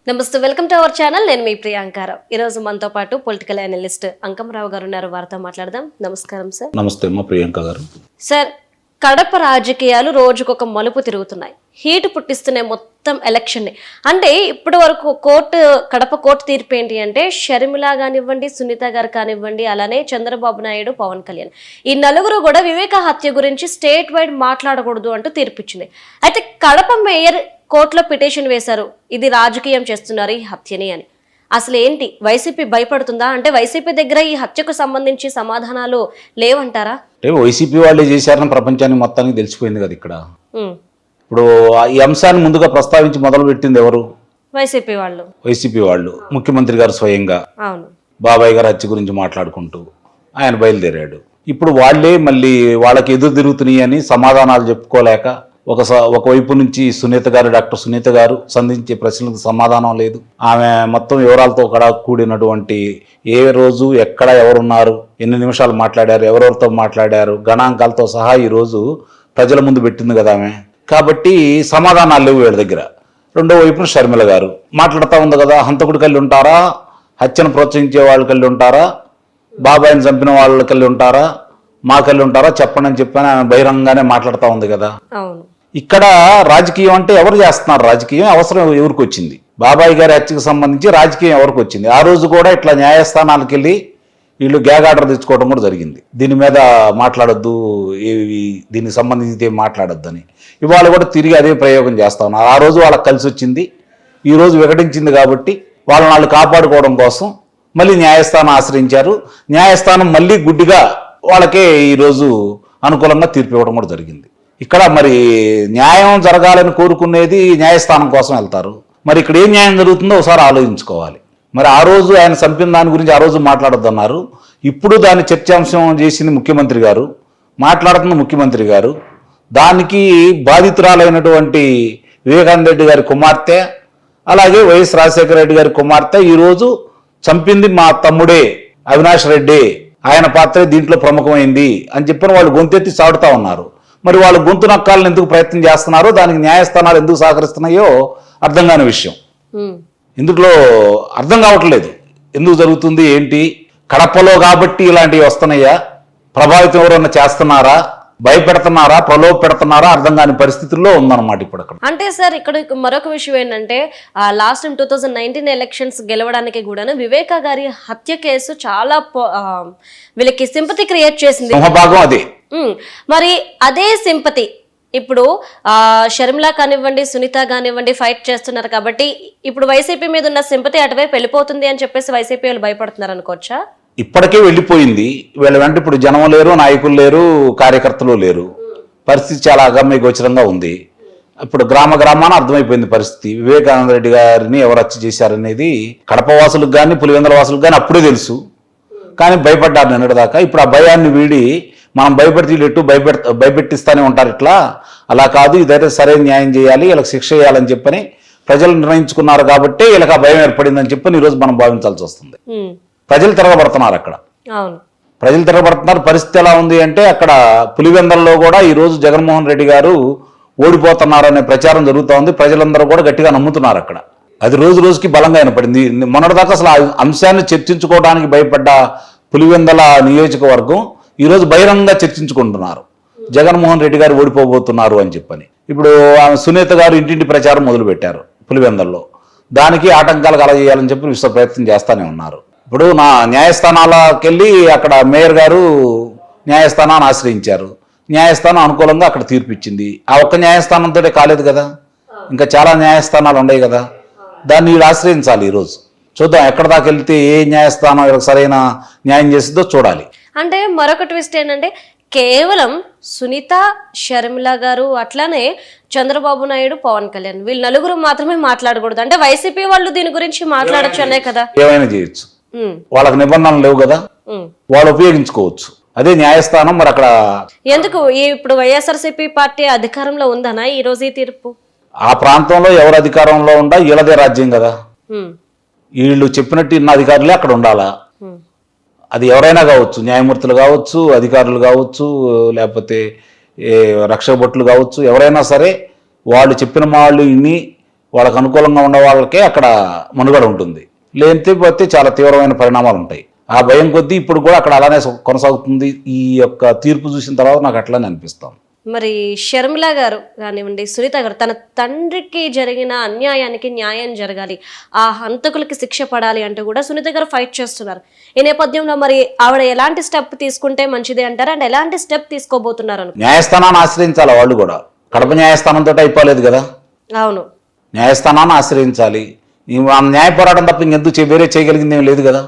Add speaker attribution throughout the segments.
Speaker 1: నమస్తే, welcome to our channel. నేను మీ ప్రియాంకారావు. ఈ రోజు మనతో పాటు పొలిటికల్ అనలిస్ట్ అంకమరావు గారు ఉన్నారు. వారితో మాట్లాడదాం. నమస్కారం సార్.
Speaker 2: నమస్తే అమ్మా ప్రియాంక గారు.
Speaker 1: సార్, కడప రాజకీయాలు రోజుకొక మలుపు తిరుగుతున్నాయి. హీట్ పుట్టిస్తున్నాయి మొత్తం ఎలక్షన్ ని. అంటే ఇప్పటి వరకు కడప కోర్టు తీర్పు ఏంటి అంటే, షర్మిల కానివ్వండి, సునీత గారు కానివ్వండి, అలానే చంద్రబాబు నాయుడు, పవన్ కళ్యాణ్, ఈ నలుగురు కూడా వివేక హత్య గురించి స్టేట్ వైడ్ మాట్లాడకూడదు అంటూ తీర్పిచ్చింది. అయితే కడప మేయర్ కోర్టులో పిటిషన్ వేశారు, ఇది రాజకీయం చేస్తున్నారు ఈ హత్యని అని. అసలు ఏంటి, వైసీపీ భయపడుతుందా? అంటే వైసీపీ దగ్గర ఈ హత్యకు సంబంధించి సమాధానాలు లేవంటారా?
Speaker 2: అంటే వైసీపీ వాళ్ళే చేశారని ప్రపంచానికి మొత్తానికి తెలిసిపోయింది కదా. ఇక్కడ ఇప్పుడు ఈ అంశాన్ని ముందుగా ప్రస్తావించి మొదలు పెట్టింది ఎవరు?
Speaker 1: వైసీపీ
Speaker 2: వాళ్ళు. ముఖ్యమంత్రి గారు స్వయంగా బాబాయ్ గారు హత్య గురించి మాట్లాడుకుంటూ ఆయన బయలుదేరాడు. ఇప్పుడు వాళ్లే మళ్ళీ వాళ్ళకి ఎదురు తిరుగుతున్నాయి అని సమాధానాలు చెప్పుకోలేక ఒకవైపు నుంచి డాక్టర్ సునీత గారు సంధించే ప్రశ్నలకు సమాధానం లేదు. ఆమె మొత్తం వివరాలతో కూడా కూడినటువంటి ఏ రోజు ఎక్కడ ఎవరున్నారు, ఎన్ని నిమిషాలు మాట్లాడారు, ఎవరెవరితో మాట్లాడారు, గణాంకాలతో సహా ఈరోజు ప్రజల ముందు పెట్టింది కదా ఆమె. కాబట్టి సమాధానాలు లేవు వీళ్ళ దగ్గర. రెండో వైపున షర్మిల గారు మాట్లాడుతూ ఉంది కదా, హంతకుడి కళ్ళి ఉంటారా, హత్యను ప్రోత్సహించే వాళ్ళ కళ్ళి ఉంటారా, బాబాయిని చంపిన వాళ్ళ కళ్ళి ఉంటారా, మా కళ్ళి ఉంటారా చెప్పండి అని చెప్పని ఆమె బహిరంగంగానే మాట్లాడుతూ ఉంది కదా. ఇక్కడ రాజకీయం అంటే ఎవరు చేస్తున్నారు? రాజకీయం అవసరం ఎవరికి వచ్చింది? బాబాయ్ గారి హత్యకు సంబంధించి రాజకీయం ఎవరికి వచ్చింది? ఆ రోజు కూడా ఇట్లా న్యాయస్థానాలకు వెళ్ళి వీళ్ళు గ్యాగ్ ఆర్డర్ తెచ్చుకోవడం కూడా జరిగింది. దీని మీద మాట్లాడొద్దు, దీనికి సంబంధించి మాట్లాడొద్దు అని. ఇవాళ కూడా తిరిగి అదే ప్రయోగం చేస్తా ఉన్నారు. ఆ రోజు వాళ్ళకి కలిసి వచ్చింది, ఈ రోజు వికటించింది కాబట్టి వాళ్ళు కాపాడుకోవడం కోసం మళ్ళీ న్యాయస్థానం ఆశ్రయించారు. న్యాయస్థానం మళ్ళీ గుడ్డిగా వాళ్ళకే ఈరోజు అనుకూలంగా తీర్పు ఇవ్వడం కూడా జరిగింది. ఇక్కడ మరి న్యాయం జరగాలని కోరుకునేది న్యాయస్థానం కోసం వెళ్తారు. మరి ఇక్కడ ఏం న్యాయం జరుగుతుందో ఒకసారి ఆలోచించుకోవాలి. మరి ఆ రోజు ఆయన చంపిన దాని గురించి ఆ రోజు మాట్లాడొద్దన్నారు. ఇప్పుడు దాన్ని చర్చాంశం చేసింది ముఖ్యమంత్రి గారు, మాట్లాడుతున్న ముఖ్యమంత్రి గారు. దానికి బాధితురాలైనటువంటి వివేకానంద రెడ్డి గారి కుమార్తె, అలాగే వైఎస్ రాజశేఖర రెడ్డి గారి కుమార్తె ఈరోజు చంపింది మా తమ్ముడే అవినాష్ రెడ్డి, ఆయన పాత్రే దీంట్లో ప్రముఖమైంది అని చెప్పిన వాళ్ళు గొంతెత్తి చాడుతూ ఉన్నారు. మరి వాళ్ళు గొంతు నక్కాలని ఎందుకు ప్రయత్నం చేస్తున్నారో, దానికి న్యాయస్థానాలు ఎందుకు సహకరిస్తున్నాయో అర్థం కాని విషయం. ఇందులో అర్థం కావట్లేదు ఎందుకు జరుగుతుంది ఏంటి. కడపలో కాబట్టి ఇలాంటివి వస్తున్నాయా? ప్రభావితం ఎవరన్నా చేస్తున్నారా, భయపెడుతున్నారా, ప్రలోభ పెడుతున్నారా? అర్థం కాని పరిస్థితుల్లో ఉందన్నమాట ఇప్పుడు అక్కడ. అంటే
Speaker 1: సార్, ఇక్కడ మరొక విషయం ఏంటంటే, లాస్ట్ 2019 ఎలక్షన్స్ గెలవడానికి కూడా వివేక గారి హత్య కేసు చాలా వీళ్ళకి సింపతి క్రియేట్ చేసింది.
Speaker 2: సింహభాగం అదే.
Speaker 1: మరి అదే సింపతి ఇప్పుడు షర్మిల కానివ్వండి, సునీత కానివ్వండి ఫైట్ చేస్తున్నారు కాబట్టి ఇప్పుడు వైసీపీ మీద ఉన్న సింపతి అటువైపు వెళ్ళిపోతుంది అని చెప్పేసి వైసీపీ వాళ్ళు భయపడుతున్నారు అనుకోవచ్చా?
Speaker 2: ఇప్పటికే వెళ్ళిపోయింది. వీళ్ళ వెంట ఇప్పుడు జనం లేరు, నాయకులు లేరు, కార్యకర్తలు లేరు. పరిస్థితి చాలా అగమ్య గోచరంగా ఉంది. ఇప్పుడు గ్రామాన అర్థమైపోయింది పరిస్థితి. వివేకానంద రెడ్డి గారిని ఎవరు హత్య చేశారనేది కడప వాసులకు కానీ, పులివెందుల వాసులకు కానీ అప్పుడే తెలుసు. కానీ భయపడ్డారు నిన్నటిదాకా. ఇప్పుడు ఆ భయాన్ని వీడి మనం భయపెడితే భయపెట్టిస్తూనే ఉంటారు. ఇట్లా అలా కాదు, ఇదైతే సరైన న్యాయం చేయాలి, వీళ్ళకి శిక్ష చేయాలని చెప్పని ప్రజలు నిర్ణయించుకున్నారు కాబట్టి వీళ్ళకి ఆ భయం ఏర్పడిందని చెప్పని ఈరోజు మనం భావించాల్సి వస్తుంది. ప్రజలు తిరగబడుతున్నారు అక్కడ. ప్రజలు తిరగబడుతున్నారు. పరిస్థితి ఎలా ఉంది అంటే, అక్కడ పులివెందల్లో కూడా ఈరోజు జగన్మోహన్ రెడ్డి గారు ఓడిపోతున్నారనే ప్రచారం జరుగుతూ ఉంది. ప్రజలందరూ కూడా గట్టిగా నమ్ముతున్నారు అక్కడ. అది రోజు రోజుకి బలంగా వినపడింది. మొన్నటిదాకా అసలు ఆ అంశాన్ని చర్చించుకోవడానికి భయపడ్డ పులివెందల నియోజకవర్గం ఈరోజు బహిరంగంగా చర్చించుకుంటున్నారు, జగన్మోహన్ రెడ్డి గారు ఓడిపోబోతున్నారు అని చెప్పని. ఇప్పుడు సునీత గారు ఇంటింటి ప్రచారం మొదలుపెట్టారు పులివెందల్లో. దానికి ఆటంకాలు కలగజేయాలని చెప్పి విశ్వ ప్రయత్నం చేస్తూనే ఉన్నారు. ఇప్పుడు నా న్యాయస్థానాలకు వెళ్ళి అక్కడ మేయర్ గారు న్యాయస్థానాన్ని ఆశ్రయించారు. న్యాయస్థానం అనుకూలంగా అక్కడ తీర్పు ఇచ్చింది. ఆ ఒక్క న్యాయస్థానంతో కాలేదు కదా, ఇంకా చాలా న్యాయస్థానాలు ఉన్నాయి కదా. దాన్ని వీళ్ళు ఆశ్రయించాలి. ఈరోజు చూద్దాం ఎక్కడ దాకా వెళ్తే ఏ న్యాయస్థానం సరైన న్యాయం చేస్తుందో చూడాలి.
Speaker 1: అంటే మరొక ట్విస్ట్ ఏంటంటే, కేవలం సునీత, షర్మిల గారు, అట్లానే చంద్రబాబు నాయుడు, పవన్ కళ్యాణ్, వీళ్ళు నలుగురు మాత్రమే మాట్లాడకూడదు. అంటే వైసీపీ వాళ్ళు దీని గురించి మాట్లాడచ్చు అనే కదా.
Speaker 2: ఏమైనా చేయొచ్చు, వాళ్ళకి నిబంధనలు లేవు కదా, వాళ్ళు ఉపయోగించుకోవచ్చు. అదే న్యాయస్థానం. మరి అక్కడ
Speaker 1: ఎందుకు ఇప్పుడు వైఎస్ఆర్సీపీ పార్టీ అధికారంలో ఉందనా ఈ రోజు ఈ తీర్పు?
Speaker 2: ఆ ప్రాంతంలో ఎవరు అధికారంలో ఉండా వీళ్ళదే రాజ్యం కదా. వీళ్ళు చెప్పినట్టు ఇన్న అధికారులే అక్కడ ఉండాలా. అది ఎవరైనా కావచ్చు, న్యాయమూర్తులు కావచ్చు, అధికారులు కావచ్చు, లేకపోతే రక్షక భటులు కావచ్చు, ఎవరైనా సరే వాళ్ళు చెప్పిన వాళ్ళు ఇన్ని వాళ్ళకు అనుకూలంగా ఉన్న వాళ్ళకే అక్కడ మనుగడ ఉంటుంది. లేకపోతే చాలా తీవ్రమైన పరిణామాలు ఉంటాయి. ఆ భయం కొద్దీ ఇప్పుడు కూడా అక్కడ అలానే కొనసాగుతుంది. ఈ యొక్క తీర్పు చూసిన తర్వాత నాకు అట్లానే అనిపిస్తాం.
Speaker 1: మరి షర్మిల గారు కానివ్వండి, సునీత గారు, తన తండ్రికి జరిగిన అన్యాయానికి న్యాయం జరగాలి, ఆ హంతకులకి శిక్ష పడాలి అంటూ కూడా సునీత గారు ఫైట్ చేస్తున్నారు. ఈ నేపథ్యంలో మరి ఆవిడ ఎలాంటి స్టెప్ తీసుకుంటే మంచిది అంటారు, అండ్ ఎలాంటి స్టెప్ తీసుకోబోతున్నారు?
Speaker 2: న్యాయస్థానాన్ని ఆశ్రయించాలి. వాళ్ళు కూడా కడప న్యాయస్థానంతో అయిపోలేదు కదా.
Speaker 1: అవును,
Speaker 2: న్యాయస్థానాన్ని ఆశ్రయించాలి. న్యాయ పోరాటం తప్ప ఇంకెందుకు వేరే చేయగలిగింది ఏం లేదు కదా.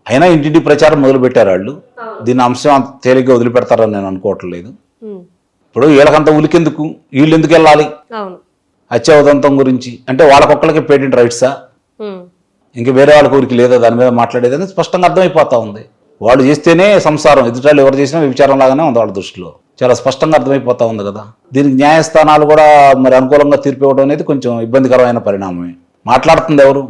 Speaker 2: అయినా ఇంటింటి ప్రచారం మొదలు పెట్టారు వాళ్ళు. దీని అంశం అంత తేలిగ్గా వదిలిపెడతారని నేను అనుకోవట్లేదు. ఇప్పుడు వీళ్ళకంత ఉలికెందుకు, వీళ్ళు ఎందుకు వెళ్ళాలి హత్యావదంతం గురించి? అంటే వాళ్ళకొక్కళ్ళకి పేటెంట్ రైట్సా, ఇంక వేరే వాళ్ళ ఊరికి లేదా దాని మీద మాట్లాడేది అనేది స్పష్టంగా అర్థమైపోతా ఉంది. వాళ్ళు చేస్తేనే సంసారం, ఎదుటాళ్ళు ఎవరు చేసినా విచారం లాగానే ఉంది వాళ్ళ దృష్టిలో. చాలా స్పష్టంగా అర్థమైపోతా ఉంది కదా. దీనికి న్యాయస్థానాలు కూడా మరి అనుకూలంగా తీర్పు ఇవ్వడం అనేది కొంచెం ఇబ్బందికరమైన పరిణామమే. మాట్లాడుతుంది ఎవరు,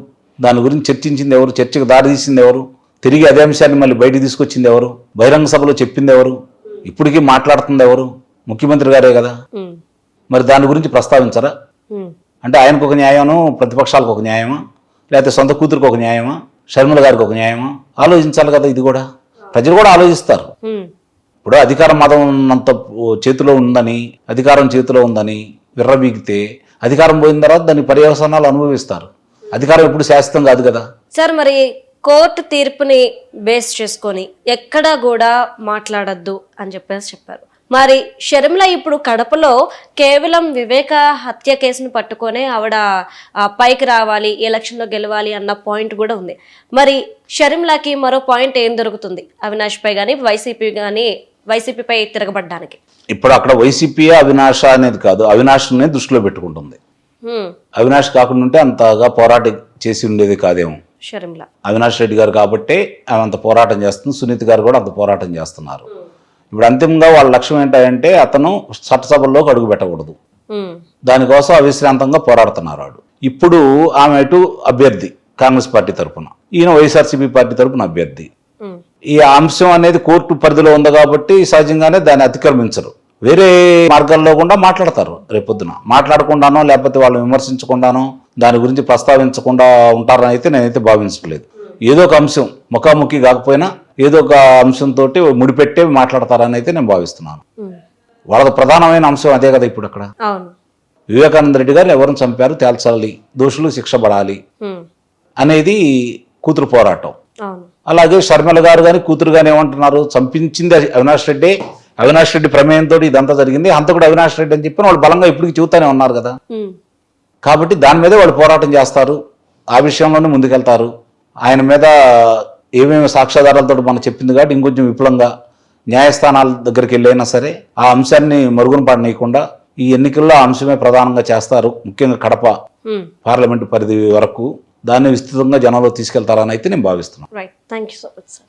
Speaker 2: దాని గురించి చర్చించింది ఎవరు, చర్చకు దారి తీసింది ఎవరు, తిరిగి అదే అంశాన్ని మళ్ళీ బయటికి తీసుకొచ్చింది ఎవరు, బహిరంగ సభలో చెప్పింది ఎవరు, ఇప్పటికీ మాట్లాడుతుంది ఎవరు? ముఖ్యమంత్రి గారే కదా. మరి దాని గురించి ప్రస్తావించరా? అంటే ఆయనకు ఒక న్యాయమా, ప్రతిపక్షాలకు ఒక న్యాయమా, లేకపోతే సొంత కూతురికి ఒక న్యాయమా, షర్మిల గారికి ఒక న్యాయమా? ఆలోచించాలి కదా. ఇది కూడా ప్రజలు కూడా ఆలోచిస్తారు. ఇప్పుడు అధికారం మతం ఉన్నంత చేతిలో ఉందని, అధికారం చేతిలో ఉందని విర్రబీగితే అధికారం పోయిన తర్వాత దాని పర్యవసానాలు అనుభవిస్తారు. అధికారం ఎప్పుడు శాశ్వతం కాదు కదా.
Speaker 1: సార్, మరి కోర్టు తీర్పుని బేస్ చేసుకొని ఎక్కడా కూడా మాట్లాడద్దు అని చెప్పారు. మరి షర్మిల ఇప్పుడు కడపలో కేవలం వివేక హత్య కేసును పట్టుకొని ఆవిడ పైకి రావాలి, ఎలక్షన్లో గెలవాలి అన్న పాయింట్ కూడా ఉంది. మరి షర్మిలకి మరో పాయింట్ ఏం దొరుకుతుంది అవినాష్ పై కానీ వైసీపీపై తిరగబడ్డానికి?
Speaker 2: ఇప్పుడు అక్కడ వైసీపీ అవినాష అనేది కాదు, అవినాష్ని దృష్టిలో పెట్టుకుంటుంది. అవినాష్ కాకుండా ఉంటే అంతగా పోరాటం చేసి ఉండేది కాదేమో
Speaker 1: షర్మిల.
Speaker 2: అవినాష్ రెడ్డి గారు కాబట్టే ఆమె అంత పోరాటం చేస్తుంది, సునీత గారు కూడా అంత పోరాటం చేస్తున్నారు. ఇప్పుడు అంతిమంగా వాళ్ళ లక్ష్యం ఏంటంటే అతను చట్టసభల్లోకి అడుగు పెట్టకూడదు. దానికోసం అవిశ్రాంతంగా పోరాడుతున్నారు వాడు. ఇప్పుడు ఆమె ఇటు అభ్యర్థి కాంగ్రెస్ పార్టీ తరఫున, ఈయన వైఎస్ఆర్సీపీ పార్టీ తరఫున అభ్యర్థి. ఈ అంశం అనేది కోర్టు పరిధిలో ఉంది కాబట్టి సహజంగానే దాన్ని అతిక్రమించరు. వేరే మార్గాల్లో కూడా మాట్లాడతారు. రేపొద్దున మాట్లాడకుండానో లేకపోతే వాళ్ళు విమర్శించకుండానో దాని గురించి ప్రస్తావించకుండా ఉంటారని అయితే నేనైతే భావించట్లేదు. ఏదో ఒక అంశం ముఖాముఖి కాకపోయినా ఏదో ఒక అంశంతో ముడిపెట్టే మాట్లాడతారని అయితే నేను భావిస్తున్నాను. వాళ్ళకి ప్రధానమైన అంశం అదే కదా. ఇప్పుడు అక్కడ వివేకానంద రెడ్డి గారు ఎవరిని చంపారు తేల్చాలి, దోషులు శిక్ష పడాలి అనేది కూతురు పోరాటం. అలాగే షర్మిల గారు కానీ కూతురు కానీ ఏమంటున్నారు, చంపించింది అవినాష్ రెడ్డి, అవినాష్ రెడ్డి ప్రమేయంతో ఇదంతా జరిగింది, హంతకుడు అవినాష్ రెడ్డి అని చెప్పి వాళ్ళు బలంగా ఇప్పటికి చెబుతానే ఉన్నారు కదా. కాబట్టి దాని మీదే వాళ్ళు పోరాటం చేస్తారు, ఆ విషయంలోనే ముందుకెళ్తారు. ఆయన మీద ఏమేమి సాక్ష్యాధారాలతో మనం చెప్పింది కాబట్టి ఇంకొంచెం విపులంగా న్యాయస్థానాల దగ్గరికి వెళ్ళైనా సరే ఆ అంశాన్ని మరుగున పడనీయకుండా ఈ ఎన్నికల్లో ఆ అంశమే ప్రధానంగా చేస్తారు. ముఖ్యంగా కడప పార్లమెంటు పరిధి వరకు దాన్ని విస్తృతంగా జనంలో తీసుకెళ్తారని అయితే నేను భావిస్తున్నాను.
Speaker 1: Right, thank you so much sir.